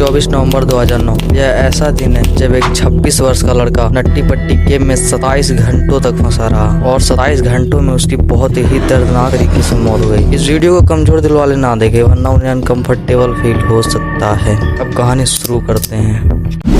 24 नवंबर 2009। यह ऐसा दिन है जब एक 26 वर्ष का लड़का नट्टी पट्टी गेम में 27 घंटों तक फंसा रहा और 27 घंटों में उसकी बहुत ही दर्दनाक तरीके से मौत हो गई। इस वीडियो को कमजोर दिल वाले ना देखें वरना उन्हें अनकंफर्टेबल फील हो सकता है। अब कहानी शुरू करते हैं।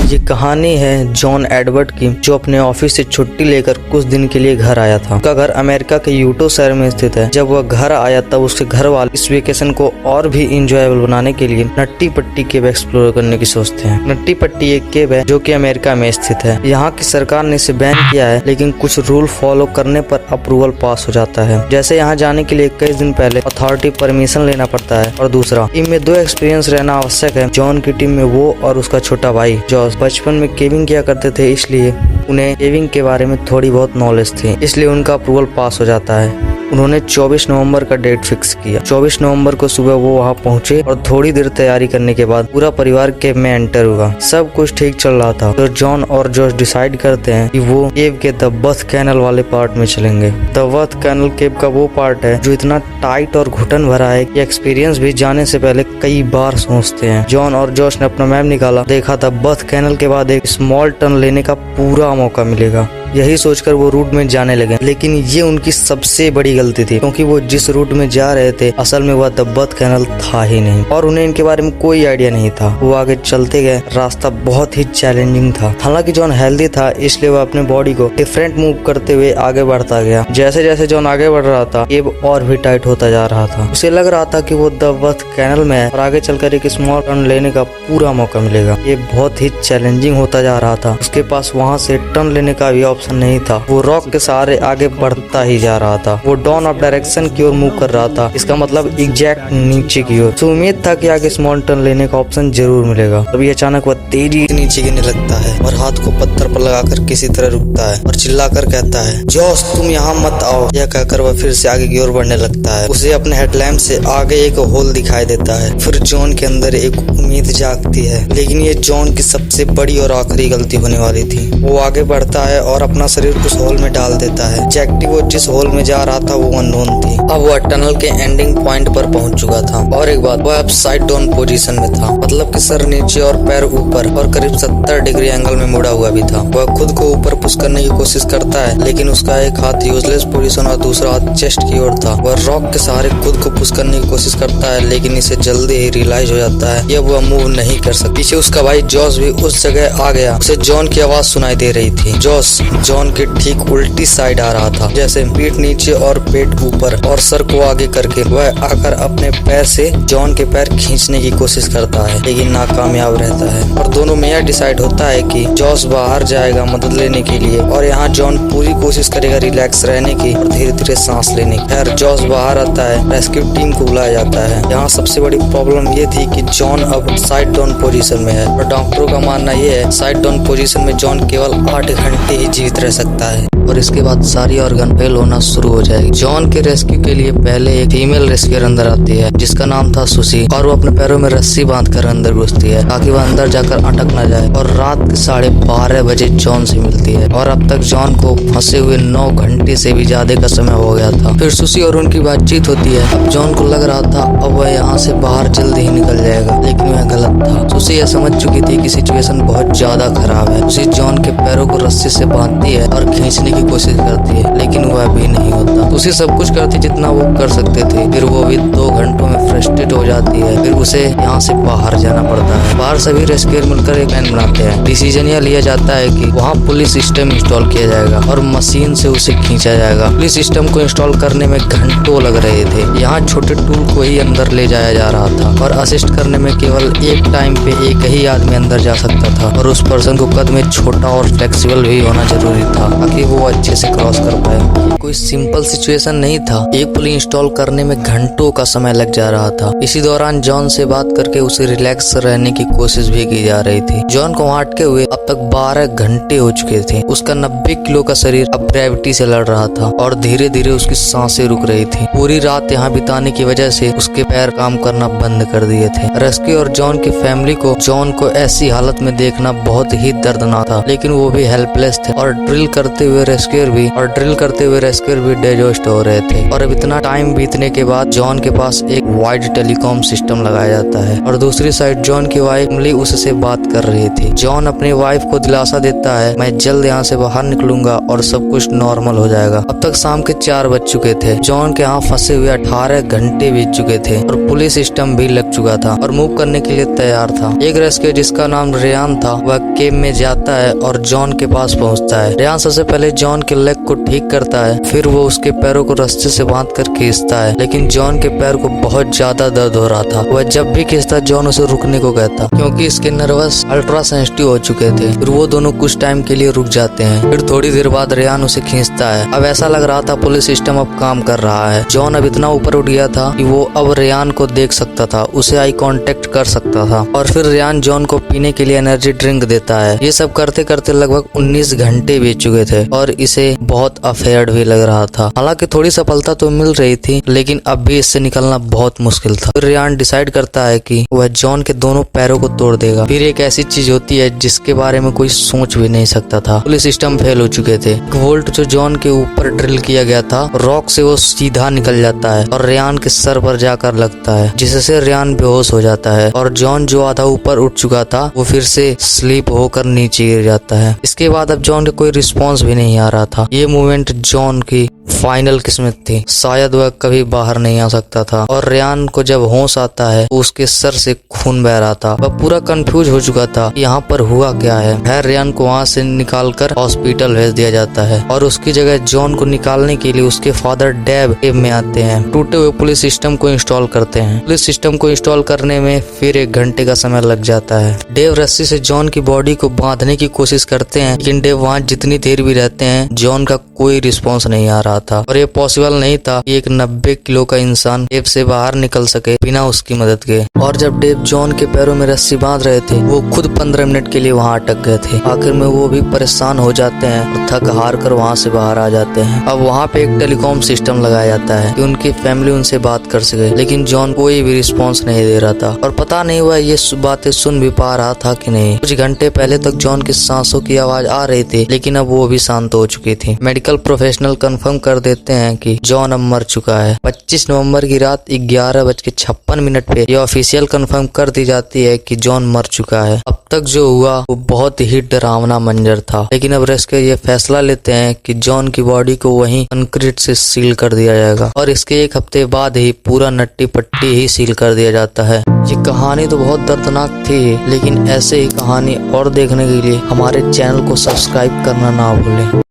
ये कहानी है जॉन एडवर्ड की, जो अपने ऑफिस से छुट्टी लेकर कुछ दिन के लिए घर आया था। उसका घर अमेरिका के यूटो शहर में स्थित है। जब वह घर आया तब उसके घर वाले इस वेकेशन को और भी इंजॉयबल बनाने के लिए नट्टी पट्टी केव एक्सप्लोर करने की सोचते हैं। नट्टी पट्टी एक केव है जो कि अमेरिका में स्थित है। यहाँ की सरकार ने इसे बैन किया है, लेकिन कुछ रूल फॉलो करने पर अप्रूवल पास हो जाता है। जैसे यहाँ जाने के लिए कई दिन पहले अथॉरिटी परमिशन लेना पड़ता है और दूसरा, टीम में 2 एक्सपीरियंस रहना आवश्यक है। जॉन की टीम में वो और उसका छोटा भाई जॉर्ज बचपन में केविंग किया करते थे, इसलिए उन्हें केविंग के बारे में थोड़ी बहुत नॉलेज थी, इसलिए उनका अप्रूवल पास हो जाता है। उन्होंने 24 नवंबर का डेट फिक्स किया। 24 नवंबर को सुबह वो वहाँ पहुँचे और थोड़ी देर तैयारी करने के बाद पूरा परिवार केव में एंटर हुआ। सब कुछ ठीक चल रहा था तो जॉन और जॉर्ज डिसाइड करते हैं कि वो केव के द बर्थ कैनल वाले पार्ट में चलेंगे। द बर्थ कैनल केव का वो पार्ट है जो इतना टाइट और घुटन भरा है कि एक्सपीरियंस भी जाने से पहले कई बार सोचते हैं। जॉन और जॉर्ज ने अपना मैप निकाला, देखा था बर्थ कैनल के बाद एक स्मॉल टर्न लेने का पूरा मौका मिलेगा। यही सोचकर वो रूट में जाने लगे, लेकिन ये उनकी सबसे बड़ी गलती थी, क्योंकि वो जिस रूट में जा रहे थे असल में वह द बर्थ कैनल था ही नहीं और उन्हें इनके बारे में कोई आइडिया नहीं था। वो आगे चलते गए, रास्ता बहुत ही चैलेंजिंग था। हालांकि जॉन हेल्दी था, इसलिए वह अपने बॉडी को डिफरेंट मूव करते हुए आगे बढ़ता गया। जैसे जैसे जॉन आगे बढ़ रहा था केव और भी टाइट होता जा रहा था। उसे लग रहा था कि वो द बर्थ कैनल में है और आगे चलकर एक स्मॉल टर्न लेने का पूरा मौका मिलेगा। ये बहुत ही चैलेंजिंग होता जा रहा था। उसके पास वहाँ से टर्न लेने का भी ऑप्शन नहीं था। वो रॉक के सहारे आगे बढ़ता ही जा रहा था। वो डाउन ऑफ डायरेक्शन की ओर मूव कर रहा था, इसका मतलब एग्जैक्ट नीचे की ओर। तो उम्मीद था कि आगे स्मॉल टर्न लेने का ऑप्शन जरूर मिलेगा। तभी अचानक वह तेजी से नीचे गिरने लगता है और हाथ को पत्थर पर लगाकर किसी तरह रुकता है और चिल्लाकर कहता है, जॉस तुम यहाँ मत आओ। यह कहकर वह फिर से आगे की ओर बढ़ने लगता है। उसे अपने हेडलैम्प से आगे एक होल दिखाई देता है। फिर जॉन के अंदर एक उम्मीद जागती है, लेकिन ये जॉन की सबसे बड़ी और आखिरी गलती होने वाली थी। वो आगे बढ़ता है और अपना शरीर उस होल में डाल देता है। जैक्टी वो जिस होल में जा रहा था वो अननोन थी। अब वह टनल के एंडिंग पॉइंट पर पहुंच चुका था और एक बात, वह अब साइड डाउन पोजीशन में था, मतलब कि सर नीचे और पैर ऊपर और करीब 70 डिग्री एंगल में मुड़ा हुआ भी था। वह खुद को ऊपर पुश करने की कोशिश करता है, लेकिन उसका एक हाथ यूजलेस पोजीशन और दूसरा हाथ चेस्ट की ओर था। वह रॉक के सहारे खुद को पुश करने की कोशिश करता है, लेकिन इसे जल्दी ही रियलाइज हो जाता है कि अब वह मूव नहीं कर सकता। पीछे उसका भाई जॉस भी उस जगह आ गया। उसे जॉन की आवाज सुनाई दे रही थी। जॉस जॉन के ठीक उल्टी साइड आ रहा था, जैसे पीठ नीचे और पेट ऊपर और सर को आगे करके। वह आकर अपने पैर से जॉन के पैर खींचने की कोशिश करता है, लेकिन नाकामयाब रहता है और दोनों में यह डिसाइड होता है कि जॉस बाहर जाएगा मदद लेने के लिए और यहाँ जॉन पूरी कोशिश करेगा रिलैक्स रहने की और धीरे धीरे सांस लेने की। खैर जॉस बाहर आता है, रेस्क्यू टीम को बुलाया जाता है। यहाँ सबसे बड़ी प्रॉब्लम ये थी कि जॉन अब साइड डाउन पोजीशन में है और डॉक्टरों का मानना ये है साइड डाउन पोजीशन में जॉन केवल 8 घंटे ही जीवित रह सकता है और इसके बाद सारी ऑर्गन फेल होना शुरू हो जाएगी। जॉन के रेस्क्यू के लिए पहले एक फीमेल रेस्क्यूअर अंदर आती है जिसका नाम था सुसी और वो अपने पैरों में रस्सी बांधकर अंदर घुसती है ताकि वह अंदर जाकर अटक न जाए और रात के 12:30 बजे जॉन से मिलती है और अब तक जॉन को फंसे हुए 9 घंटे से भी ज्यादा का समय हो गया था। फिर सुसी और उनकी बातचीत होती है। अब जॉन को लग रहा था अब वह यहाँ से बाहर जल्द ही निकल जाएगा, लेकिन वह गलत था। सुसी यह समझ चुकी थी कि सिचुएशन बहुत ज्यादा खराब है। सुसी जॉन के पैरों को रस्सी से बांधती है और खींचने की कोशिश करती है, लेकिन वह भी नहीं होता। उसे सब कुछ करती जितना वो कर सकते थे। फिर वो भी 2 घंटों में फ्रस्ट्रेट हो जाती है। फिर उसे यहाँ से बाहर जाना पड़ता है। बाहर सभी रेस्क्यूअर मिलकर एक प्लान बनाते हैं। डिसीजन यह लिया जाता है कि वहाँ पुलिस सिस्टम इंस्टॉल किया जाएगा और मशीन से उसे खींचा जाएगा। पुलिस सिस्टम को इंस्टॉल करने में घंटों लग रहे थे। यहाँ छोटे टूल को ही अंदर ले जाया जा रहा था और असिस्ट करने में केवल एक टाइम पे एक ही आदमी अंदर जा सकता था और उस पर्सन को कद में छोटा और फ्लेक्सिबल भी होना जरूरी था ताकि वो अच्छे से क्रॉस कर पाए। कोई सिंपल सिचुएशन नहीं था। एक पुल इंस्टॉल करने में घंटों का समय लग जा रहा था। इसी दौरान जॉन से बात करके उसे रिलैक्स रहने की कोशिश भी की जा रही थी। जॉन को वहाँ अटके हुए अब तक 12 घंटे हो चुके थे। उसका 90 किलो का शरीर अब ग्रेविटी से लड़ रहा था और धीरे धीरे उसकी सांसें रुक रही थी। पूरी रात यहाँ बिताने की वजह से उसके पैर काम करना बंद कर दिए थे। रेस्क्यू और जॉन की फैमिली को जॉन को ऐसी हालत में देखना बहुत ही दर्दनाक था, लेकिन वो भी हेल्पलेस थे और ड्रिल करते हुए रेस्क्यूअर भी डेजोस्ट हो रहे थे। और अब इतना टाइम बीतने के बाद जॉन के पास एक वाइड टेलीकॉम सिस्टम लगाया जाता है और दूसरी साइड जॉन की वाइफ एमिली उससे बात कर रही थी। जॉन अपनी वाइफ को दिलासा देता है, मैं जल्द यहाँ से बाहर निकलूंगा और सब कुछ नॉर्मल हो जाएगा। अब तक शाम के 4 बज चुके थे। जॉन के यहाँ फंसे हुए 18 घंटे बीत चुके थे और पुलिस सिस्टम भी लग चुका था और मूव करने के लिए तैयार था। एक रेस्क्यू जिसका नाम रेयान था वह केव में जाता है और जॉन के पास पहुँचता है। रेयान सबसे पहले जॉन के लेग को ठीक करता है, फिर वो उसके पैरों को रस्से से बांध कर खींचता है, लेकिन जॉन के पैर को बहुत ज्यादा दर्द हो रहा था। वह जब भी खींचता जॉन उसे रुकने को कहता क्योंकि इसके नर्वस अल्ट्रा सेंसिटिव हो चुके थे। फिर वो दोनों कुछ टाइम के लिए रुक जाते हैं। फिर थोड़ी देर बाद रेयान उसे खींचता है। अब ऐसा लग रहा था पुलिस सिस्टम अब काम कर रहा है। जॉन अब इतना ऊपर उठ गया था कि वो अब रेयान को देख सकता था, उसे आई कांटेक्ट कर सकता था। और फिर रेयान जॉन को पीने के लिए एनर्जी ड्रिंक देता है। ये सब करते करते लगभग 19 घंटे बीत चुके थे और इसे बहुत अफेयर्ड भी लग रहा था। हालांकि थोड़ी सफलता तो मिल रही थी, लेकिन अब भी इससे निकलना बहुत मुश्किल था। फिर रेयान डिसाइड करता है कि वह जॉन के दोनों पैरों को तोड़ देगा। फिर एक ऐसी चीज होती है जिसके बारे में कोई सोच भी नहीं सकता था। पुलिस सिस्टम फेल हो चुके थे। वोल्ट जो जॉन के ऊपर ड्रिल किया गया था, रॉक से वो सीधा निकल जाता है और रेयान के सर पर जाकर लगता है, जिससे रेयान बेहोश हो जाता है और जॉन जो आधा ऊपर उठ चुका था वो फिर से स्लीप होकर नीचे गिर जाता है। इसके बाद अब जॉन का कोई रिस्पॉन्स भी नहीं आ रहा था। ये मूवमेंट जॉन की फाइनल किस्मत थी। शायद वह कभी बाहर नहीं आ सकता था। और रेयान को जब होश आता है तो उसके सर से खून बह रहा था। वह पूरा कंफ्यूज हो चुका था, यहाँ पर हुआ क्या है। खैर रेयान को वहाँ से निकालकर हॉस्पिटल भेज दिया जाता है और उसकी जगह जॉन को निकालने के लिए उसके फादर डेव केव में आते हैं। टूटे हुए पुलिस सिस्टम को इंस्टॉल करते हैं। पुलिस सिस्टम को इंस्टॉल करने में फिर 1 घंटे का समय लग जाता है। डेव रस्सी से जॉन की बॉडी को बांधने की कोशिश करते हैं, लेकिन डेव वहाँ जितनी देर भी रहते हैं जॉन का कोई रिस्पॉन्स नहीं आ रहा था और ये पॉसिबल नहीं था कि एक 90 किलो का इंसान केव से बाहर निकल सके बिना उसकी मदद के। और जब डेव जॉन के पैरों में रस्सी बांध रहे थे वो खुद 15 मिनट के लिए वहां अटक गए थे। आखिर में वो भी परेशान हो जाते हैं और थक हार कर वहां से बाहर आ जाते हैं। अब वहां पे एक टेलीकॉम सिस्टम लगाया जाता है कि उनकी फैमिली उनसे बात कर सके, लेकिन जॉन कोई भी रिस्पॉन्स नहीं दे रहा था और पता नहीं वह ये बातें सुन भी पा रहा था कि नहीं। कुछ घंटे पहले तक जॉन की सांसों की आवाज आ रही थी, लेकिन अब वो भी शांत हो चुकी थी। मेडिकल प्रोफेशनल कंफर्म कर देते हैं कि जॉन अब मर चुका है। 25 नवंबर की रात 11:56 पे यह ऑफिशियल कंफर्म कर दी जाती है कि जॉन मर चुका है। अब तक जो हुआ वो बहुत ही डरावना मंजर था, लेकिन अब रेस्क्यू ये फैसला लेते हैं कि जॉन की बॉडी को वहीं कंक्रीट से सील कर दिया जाएगा और इसके 1 हफ्ते बाद ही पूरा नट्टी पट्टी ही सील कर दिया जाता है। ये कहानी तो बहुत दर्दनाक थी, लेकिन ऐसे ही कहानी और देखने के लिए हमारे चैनल को सब्सक्राइब करना ना भूलें।